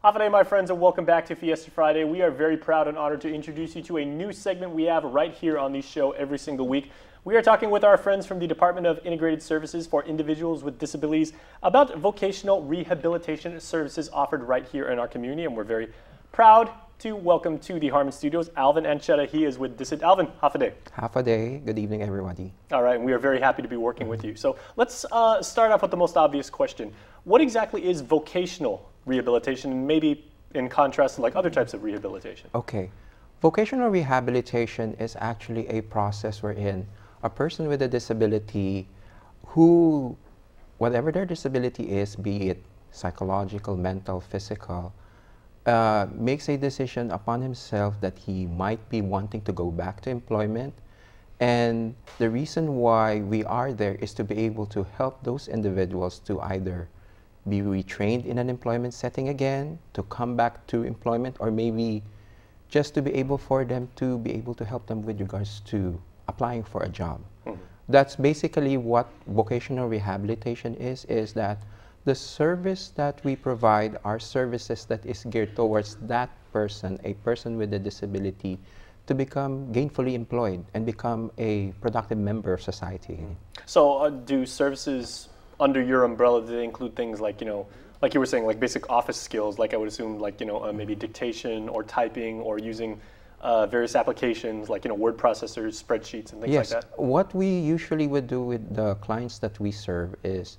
Hafade, my friends, and welcome back to Fiesta Friday. We are very proud and honored to introduce you to a new segment we have right here on the show every single week. We are talking with our friends from the Department of Integrated Services for Individuals with Disabilities about vocational rehabilitation services offered right here in our community, and we're very proud to welcome to the Harmon Studios Alvin Anchetta. He is with Alvin, Hafade. Hafade, good evening, everybody. All right, and we are very happy to be working with you. So let's start off with the most obvious question. What exactly is vocational rehabilitation, maybe in contrast to like other types of rehabilitation? Okay. Vocational rehabilitation is actually a process wherein a person with a disability who, whatever their disability is, be it psychological, mental, physical, makes a decision upon himself that he might be wanting to go back to employment. And the reason why we are there is to be able to help those individuals to either be retrained in an employment setting again, to come back to employment, or maybe just to be able for them to be able to help them with regards to applying for a job. That's basically what vocational rehabilitation is that the service that we provide are services that is geared towards that person, a person with a disability, to become gainfully employed and become a productive member of society. So do services under your umbrella, do they include things like, like you were saying, like basic office skills, like I would assume, like, maybe dictation or typing or using various applications like, word processors, spreadsheets, and things like that? What we usually would do with the clients that we serve is,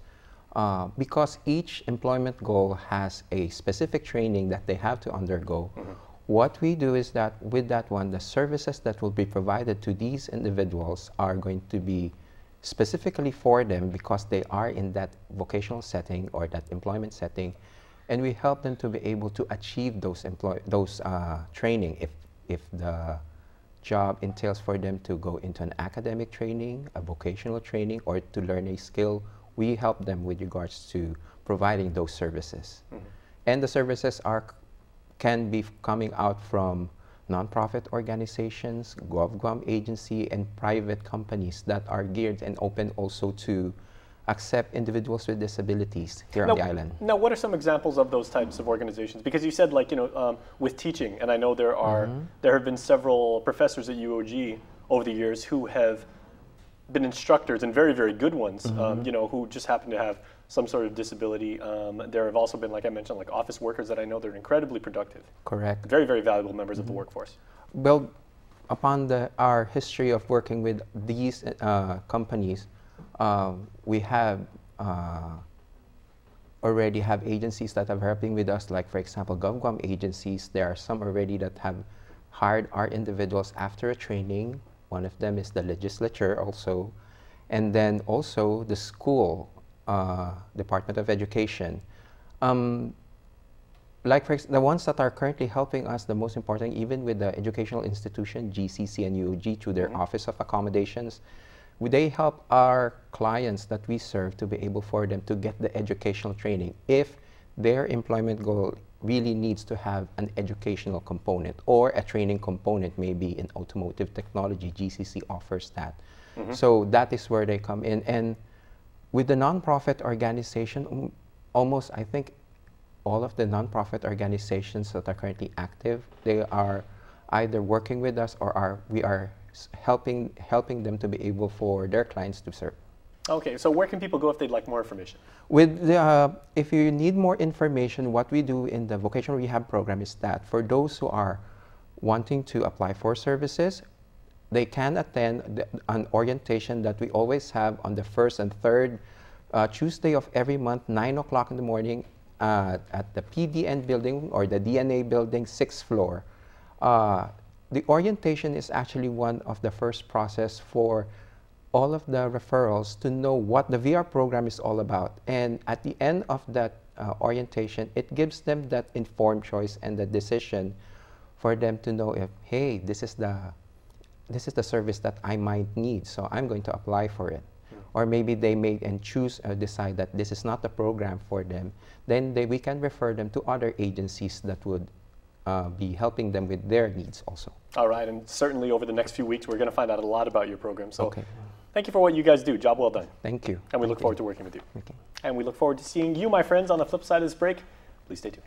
because each employment goal has a specific training that they have to undergo, what we do is that with that one, the services that will be provided to these individuals are going to be specifically for them because they are in that vocational setting or that employment setting, and we help them to be able to achieve those training. If the job entails for them to go into an academic training, a vocational training, or to learn a skill, we help them with regards to providing those services. And the services can be coming out from nonprofit organizations, GovGum agency, and private companies that are geared and open also to accept individuals with disabilities here on the island. Now, what are some examples of those types of organizations? Because you said, like, with teaching, and I know there have been several professors at UOG over the years who have been instructors, and very, very good ones, who just happen to have some sort of disability. There have also been, like I mentioned, like office workers that I know they're incredibly productive. Correct. Very, very valuable members of the workforce. Well, upon our history of working with these companies, we have already have agencies that are helping with us, like for example, GovGum agencies. There are some already that have hired our individuals after a training. One of them is the legislature also, and then also the school, Department of Education. Like for the ones that are currently helping us, the most important, even with the educational institution, GCC and UOG, through their Office of Accommodations, they help our clients that we serve to be able for them to get the educational training if their employment goal really needs to have an educational component or a training component, maybe in automotive technology. GCC offers that. So that is where they come in. And with the nonprofit organization, almost, I think, all of the nonprofit organizations that are currently active, they are either working with us or we are helping them to be able for their clients to serve. Okay, so where can people go if they'd like more information? If you need more information, what we do in the vocational rehab program is that for those who are wanting to apply for services, they can attend an orientation that we always have on the first and third Tuesday of every month, 9 o'clock in the morning at the PDN building or the DNA building, 6th floor. The orientation is actually one of the first process for all of the referrals to know what the VR program is all about. And at the end of that orientation, it gives them that informed choice and the decision for them to know if, hey, this is the service that I might need, so I'm going to apply for it. Or maybe they may choose or decide that this is not the program for them. Then we can refer them to other agencies that would be helping them with their needs also. All right, and certainly over the next few weeks, we're going to find out a lot about your program. So thank you for what you guys do. Job well done. Thank you. And we look forward to working with you. Okay. And we look forward to seeing you, my friends, on the flip side of this break. Please stay tuned.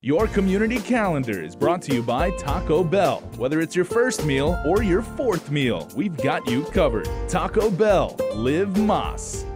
Your community calendar is brought to you by Taco Bell. Whether it's your first meal or your fourth meal, we've got you covered. Taco Bell. Live Más.